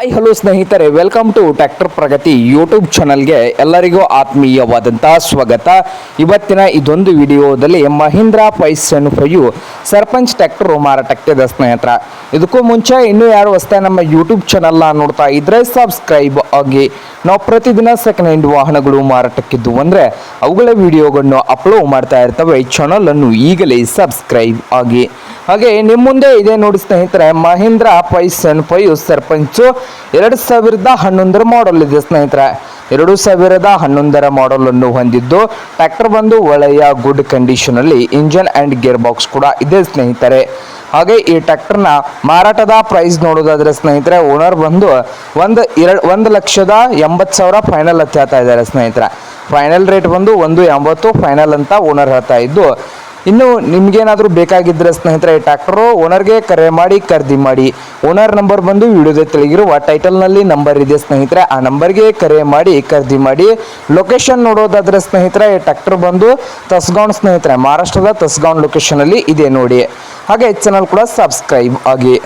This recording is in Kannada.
ಹಾಯ್ ಹಲೋ ಸ್ನೇಹಿತರೆ, welcome to tractor Pragati YouTube ಚಾನಲ್ಗೆ ಎಲ್ಲರಿಗೂ ಆತ್ಮೀಯವಾದಂಥ ಸ್ವಾಗತ. ಇವತ್ತಿನ ಇದೊಂದು ವಿಡಿಯೋದಲ್ಲಿ ಮಹೀಂದ್ರ 575 ಸರ್ಪಂಚ್ ಟ್ರ್ಯಾಕ್ಟರ್ ಮಾರಾಟಕ್ಕಿದೆ ಸ್ನೇಹಿತರ. ಇದಕ್ಕೂ ಮುಂಚೆ ಇನ್ನೂ ಯಾರು ಹೊಸದಾಗಿ ನಮ್ಮ ಯೂಟ್ಯೂಬ್ ಚಾನಲ್ನ ನೋಡ್ತಾ ಇದ್ರೆ ಸಬ್ಸ್ಕ್ರೈಬ್ ಆಗಿ. ನಾವು ಪ್ರತಿದಿನ ಸೆಕೆಂಡ್ ಹ್ಯಾಂಡ್ ವಾಹನಗಳು ಮಾರಾಟಕ್ಕಿದ್ದು ಅಂದರೆ ಅವುಗಳ ವಿಡಿಯೋಗಳನ್ನು ಅಪ್ಲೋಡ್ ಮಾಡ್ತಾ ಇರ್ತವೆ. ಈ ಚಾನಲನ್ನು ಈಗಲೇ ಸಬ್ಸ್ಕ್ರೈಬ್ ಆಗಿ. ಹಾಗೆ ನಿಮ್ಮ ಮುಂದೆ ಇದೆ ನೋಡಿ ಸ್ನೇಹಿತರೆ, ಮಹೀಂದ್ರ 575 ಸರ್ಪಂಚು 2011 ಮಾಡಲ್ ಇದೆ ಸ್ನೇಹಿತರೆ. 2011 ಮಾಡಲ್ ಅನ್ನು ಹೊಂದಿದ್ದು ಟ್ರ್ಯಾಕ್ಟರ್ ಬಂದು ಒಳ್ಳೆಯ ಗುಡ್ ಕಂಡೀಷನ್ ಅಲ್ಲಿ ಇಂಜನ್ ಅಂಡ್ ಗೇರ್ ಬಾಕ್ಸ್ ಕೂಡ ಇದೆ ಸ್ನೇಹಿತರೆ. ಹಾಗೆ ಈ ಟ್ರ್ಯಾಕ್ಟರ್ನ ಮಾರಾಟದ ಪ್ರೈಸ್ ನೋಡೋದಾದ್ರೆ ಸ್ನೇಹಿತರೆ, ಓನರ್ ಬಂದು 1,80,000 ಫೈನಲ್ ಅಂತ ಹೇಳ್ತಾ ಇದ್ದಾರೆ ಸ್ನೇಹಿತರೆ. ಫೈನಲ್ ರೇಟ್ ಬಂದು 1,80,000 ಫೈನಲ್ ಅಂತ ಓನರ್ ಹೇಳ್ತಾ ಇದ್ದು, ಇನ್ನು ನಿಮ್ಗೇನಾದರೂ ಬೇಕಾಗಿದ್ದರೆ ಸ್ನೇಹಿತರೆ ಈ ಟ್ರ್ಯಾಕ್ಟರು ಓನರ್ಗೆ ಕರೆ ಮಾಡಿ ಖರೀದಿ ಮಾಡಿ. ಓನರ್ ನಂಬರ್ ಬಂದು ವಿಡಿಯೋದ ತೆಳಗಿರುವ ಟೈಟಲ್ನಲ್ಲಿ ನಂಬರ್ ಇದೆ ಸ್ನೇಹಿತರೆ, ಆ ನಂಬರ್ಗೆ ಕರೆ ಮಾಡಿ ಖರೀದಿ ಮಾಡಿ. ಲೊಕೇಶನ್ ನೋಡೋದಾದ್ರೆ ಸ್ನೇಹಿತರೆ, ಈ ಟ್ರ್ಯಾಕ್ಟರ್ ಬಂದು ತಸ್ಗಾಂವ್ ಸ್ನೇಹಿತರೆ, ಮಹಾರಾಷ್ಟ್ರದ ತಸ್ಗಾಂವ್ ಲೊಕೇಶನಲ್ಲಿ ಇದೆ ನೋಡಿ. ಹಾಗೆ ಚಾನಲ್ ಕೂಡ ಸಬ್ಸ್ಕ್ರೈಬ್ ಆಗಿ.